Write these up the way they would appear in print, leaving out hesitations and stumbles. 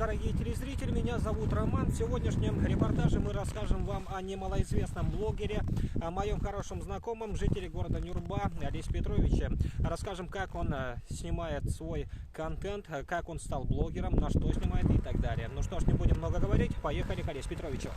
дорогие телезрители, меня зовут Роман. В сегодняшнем репортаже мы расскажем вам о немалоизвестном блогере, о моем хорошем знакомом, жителе города Нюрба Олесе Петровиче. Расскажем, как он снимает свой контент, как он стал блогером, на что снимает и так далее. Ну что ж, не будем много говорить, поехали к Олесе Петровичу.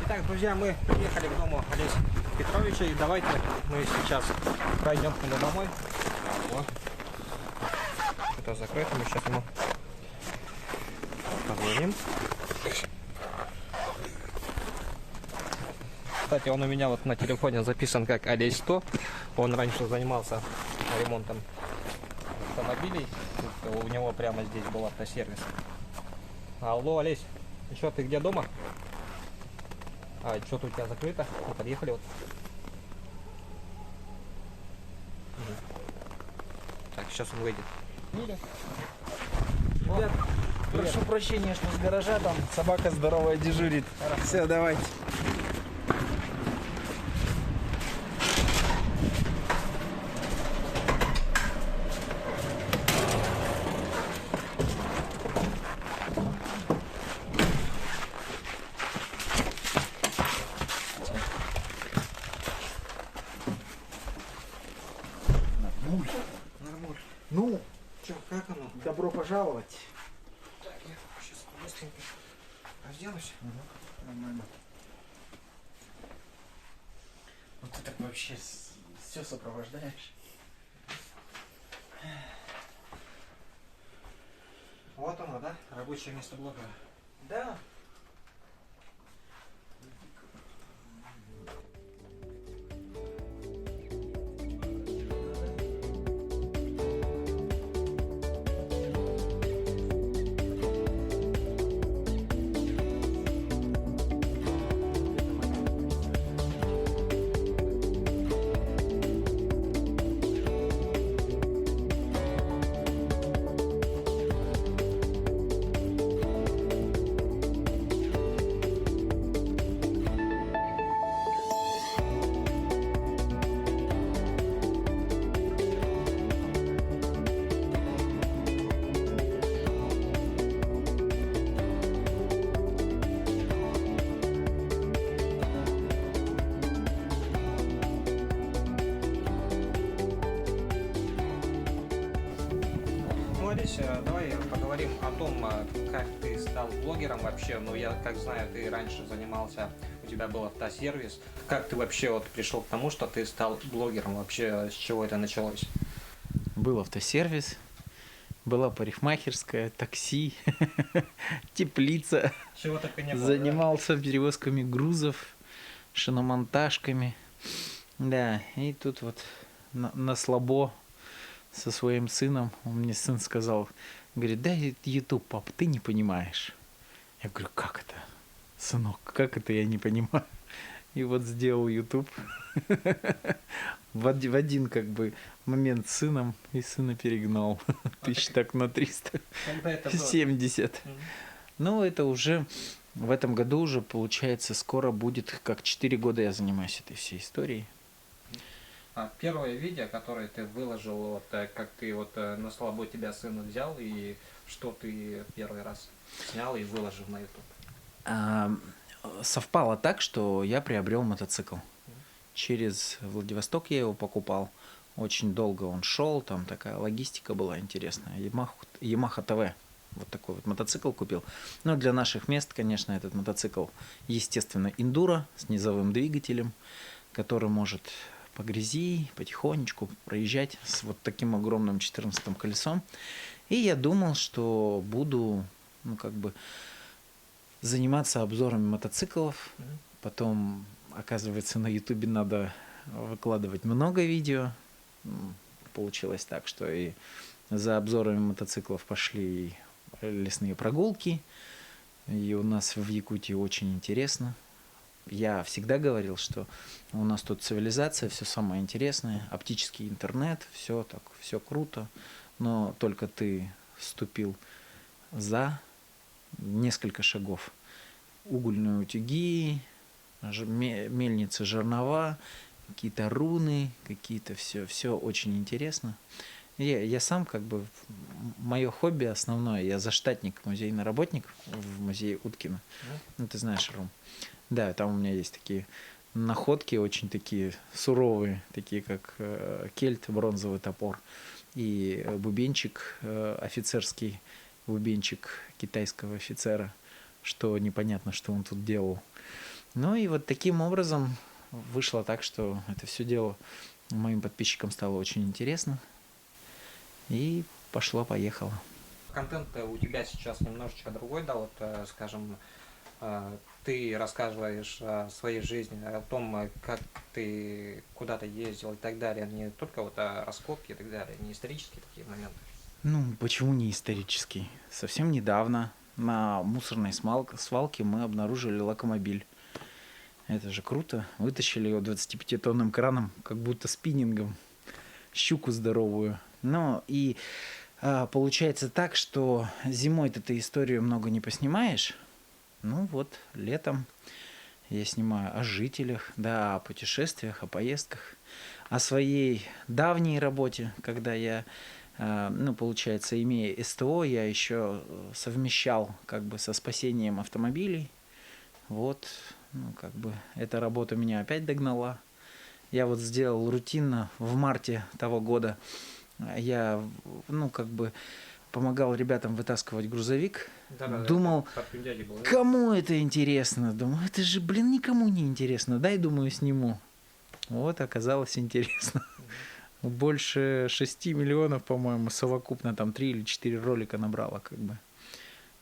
Итак, друзья, мы приехали к дому Олеся Петровича, и давайте мы сейчас пройдем к нему домой. Вот. Это закрыто, мы сейчас ему позвоним. Кстати, он у меня вот на телефоне записан как Олесь 100. Он раньше занимался ремонтом автомобилей. Тут у него прямо здесь был автосервис. Алло, Олесь, еще ты где, дома? А, что-то у тебя закрыто. Мы подъехали вот. Так, сейчас он выйдет. Ребят, прошу прощения, что с гаража там собака здоровая дежурит. Все, давайте. Нормуль. Ну, Че, как оно? добро пожаловать. Так, я сейчас быстренько разделаюсь. Нормально. Вот ты так вообще все сопровождаешь. Вот оно, да? Рабочее место блогера. Да. Ну, Олеся, давай поговорим о том, как ты стал блогером вообще. Ну, я как знаю, ты раньше занимался, у тебя был автосервис. Как ты вообще вот пришел к тому, что ты стал блогером? Вообще, с чего это началось? Был автосервис, была парикмахерская, такси, теплица. Чего только не было, Занимался перевозками грузов, шиномонтажками. Да, и тут вот на слабо со своим сыном, мне сын сказал, говорит, да, YouTube, пап, ты не понимаешь. Я говорю, как это, сынок, как это я не понимаю? И вот сделал YouTube в один как бы момент с сыном, и сына перегнал. Тысяч так на Когда это было? 370. Ну, это уже в этом году уже, получается, скоро будет, как 4 года я занимаюсь этой всей историей. А первое видео, которое ты выложил, вот как ты вот на слабо тебя сына взял, и что ты первый раз снял и выложил на YouTube? Совпало так, что я приобрел мотоцикл. Через Владивосток я его покупал. Очень долго он шел, там такая логистика была интересная. Yamaha TV. Вот такой вот мотоцикл купил. Но для наших мест, конечно, этот мотоцикл, естественно, эндуро с низовым двигателем, который может по грязи потихонечку проезжать с вот таким огромным 14-м колесом. И я думал, что буду, ну, как бы заниматься обзорами мотоциклов. Потом, оказывается, на Ютубе надо выкладывать много видео. Получилось так, что и за обзорами мотоциклов пошли лесные прогулки. И у нас в Якутии очень интересно. Я всегда говорил, что у нас тут цивилизация, все самое интересное, оптический интернет, все так, все круто, но только ты вступил за несколько шагов. Угольные утюги, мельницы жернова, какие-то руны, какие-то все очень интересно. Я сам как бы, мое хобби основное, я заштатник, музейный работник в музее Уткина. Ну, ты знаешь, Ром. Да, там у меня есть такие находки, очень такие суровые, такие как кельт, бронзовый топор, и бубенчик, офицерский бубенчик китайского офицера, что непонятно, что он тут делал. Ну и вот таким образом вышло так, что это все дело моим подписчикам стало очень интересно. И пошло-поехало. Контент у тебя сейчас немножечко другой, да, вот, скажем, ты рассказываешь о своей жизни, о том, как ты куда-то ездил и так далее, не только вот о раскопке и так далее, не исторические такие моменты. Ну, почему не исторический? Совсем недавно на мусорной свалке мы обнаружили локомобиль. Это же круто. Вытащили его 25-тонным краном, как будто спиннингом. Щуку здоровую. Ну, и получается так, что зимой-то ты историю много не поснимаешь. Ну, вот, летом я снимаю о жителях, да, о путешествиях, о поездках, о своей давней работе, когда я, ну, получается, имея СТО, я еще совмещал как бы со спасением автомобилей. Вот, ну, как бы, эта работа меня опять догнала. Я вот сделал рутинно в марте того года, я, ну, как бы, помогал ребятам вытаскивать грузовик. Да, Думал, был, да? кому это интересно? Думаю, это же, блин, никому не интересно. Дай, думаю, сниму. Вот, оказалось интересно. Больше 6 миллионов, по-моему, совокупно там 3 или 4 ролика набрало, как бы.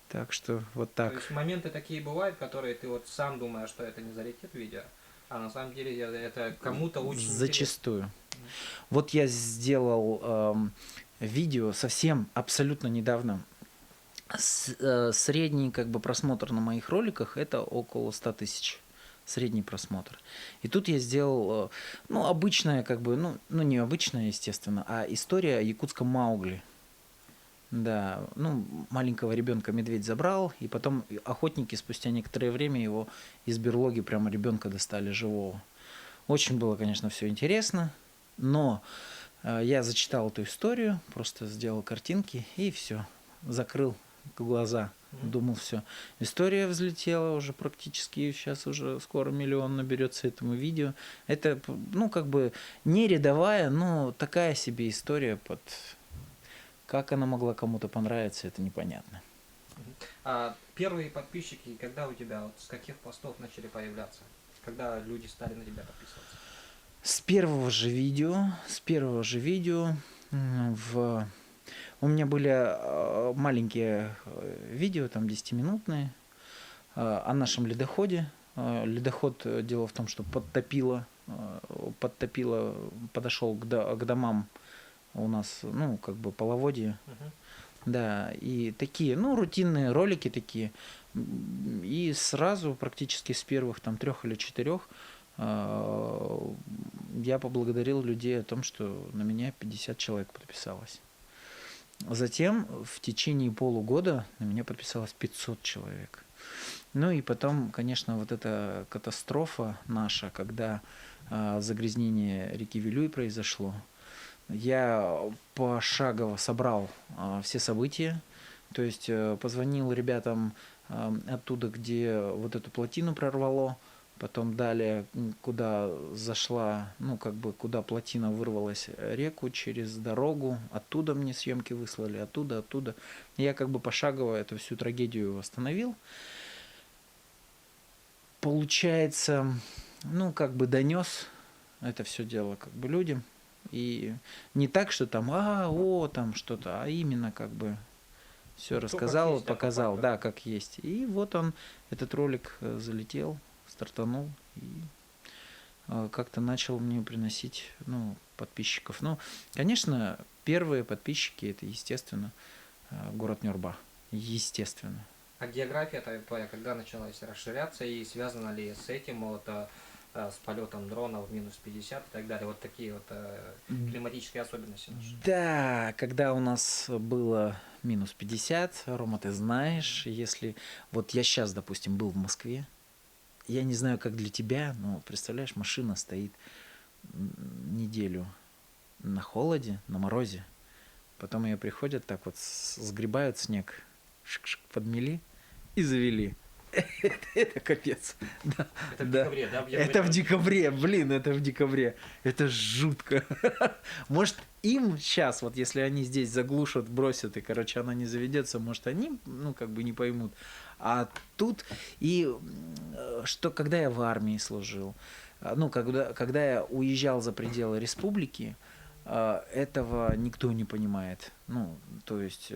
Так что вот так. То есть моменты такие бывают, которые ты вот сам думаешь, что это не залетит видео, а на самом деле это кому-то очень Зачастую. интересно. Вот я сделал видео совсем абсолютно недавно. Средний как бы просмотр на моих роликах это около 100 тысяч. Средний просмотр. И тут я сделал, ну, обычная, как бы, ну, не обычная, естественно, а история о якутском Маугли. Да, ну, маленького ребенка медведь забрал, и потом охотники спустя некоторое время его из берлоги прямо ребенка достали живого. Очень было, конечно, все интересно, но я зачитал эту историю, просто сделал картинки и все, закрыл глаза. Думал, все. История взлетела уже практически, сейчас уже скоро 1 миллион наберется этому видео. Это, ну, как бы не рядовая, но такая себе история под... Как она могла кому-то понравиться, это непонятно. А первые подписчики, когда у тебя, вот с каких постов начали появляться? Когда люди стали на тебя подписываться? С первого же видео у меня были маленькие видео, там 10-минутные, о нашем ледоходе. Ледоход, дело в том, что подтопило, подошел к домам у нас, ну, как бы половодье. Да, и такие, ну, рутинные ролики такие. И сразу, практически с первых там 3 или 4, я поблагодарил людей о том, что на меня 50 человек подписалось. Затем в течение полугода на меня подписалось 500 человек. Ну и потом, конечно, вот эта катастрофа наша, когда загрязнение реки Вилюй произошло, я пошагово собрал все события, то есть позвонил ребятам оттуда, где вот эту плотину прорвало, потом далее, куда зашла, ну, как бы, куда плотина вырвалась реку через дорогу, оттуда мне съемки выслали, оттуда. Я как бы пошагово эту всю трагедию восстановил. Получается, ну, как бы донес это все дело как бы людям. И не так, что там, там что-то, а именно как бы все рассказал, показал, да, как есть. И вот он, этот ролик залетел, стартанул и как-то начал мне приносить, ну, подписчиков. Ну, конечно, первые подписчики это, естественно, город Нюрба. Естественно. А география твоя когда началась расширяться и связано ли с этим вот с полетом дрона в минус 50 и так далее. Вот такие вот климатические особенности наши. Да, когда у нас было минус 50, Рома, ты знаешь, если... Вот я сейчас, допустим, был в Москве, я не знаю, как для тебя, но, представляешь, машина стоит неделю на холоде, на морозе. Потом ее приходят, так вот сгребают снег, шик-шик подмели и завели. Это капец. Да, Это в да. декабре, да? Это в декабре, блин, это в декабре. Это жутко. Может, им сейчас, вот если они здесь заглушат, бросят, и, короче, она не заведется, может, они, ну, как бы не поймут. А тут, и что, когда я в армии служил, ну, когда я уезжал за пределы республики, этого никто не понимает. Ну, то есть...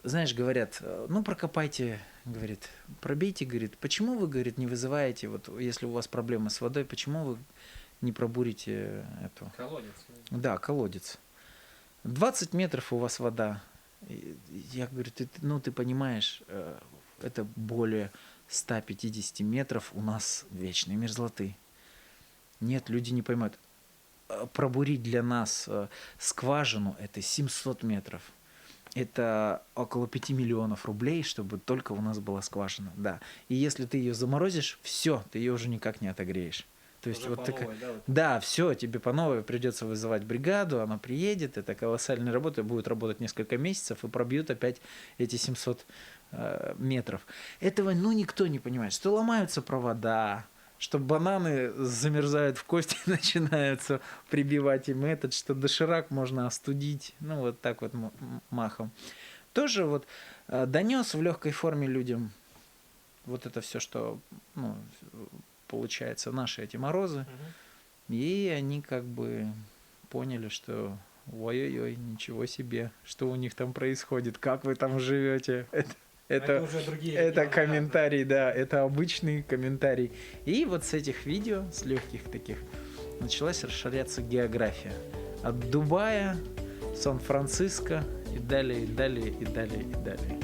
Знаешь, говорят, ну прокопайте, говорит, пробейте, говорит, почему вы, говорит, не вызываете, вот если у вас проблемы с водой, почему вы не пробурите эту... Колодец. Да, колодец. 20 метров у вас вода. Я говорю, ну ты понимаешь, это более 150 метров у нас вечной мерзлоты. Нет, люди не поймут. Пробурить для нас скважину это 700 метров. Это около 5 миллионов рублей, чтобы только у нас была скважина, да. И если ты ее заморозишь, все, ты ее уже никак не отогреешь. То есть Уже вот такая, новой, да, вот. да, все, тебе по новой придется вызывать бригаду, она приедет, это колоссальная работа, будет работать несколько месяцев и пробьют опять эти 700 метров. Этого, ну, никто не понимает, что ломаются провода, что бананы замерзают в кости и начинаются прибивать им этот, что доширак можно остудить, ну вот так вот махом. Тоже вот донес в легкой форме людям вот это все, что, ну, получается, наши эти морозы, и они как бы поняли, что ой-ой-ой, ничего себе, что у них там происходит, как вы там живете. Это уже другие это регионы, комментарий, да, это обычный комментарий. И вот с этих видео, с легких таких, началась расширяться география. От Дубая, Сан-Франциско и далее, и далее, и далее, и далее.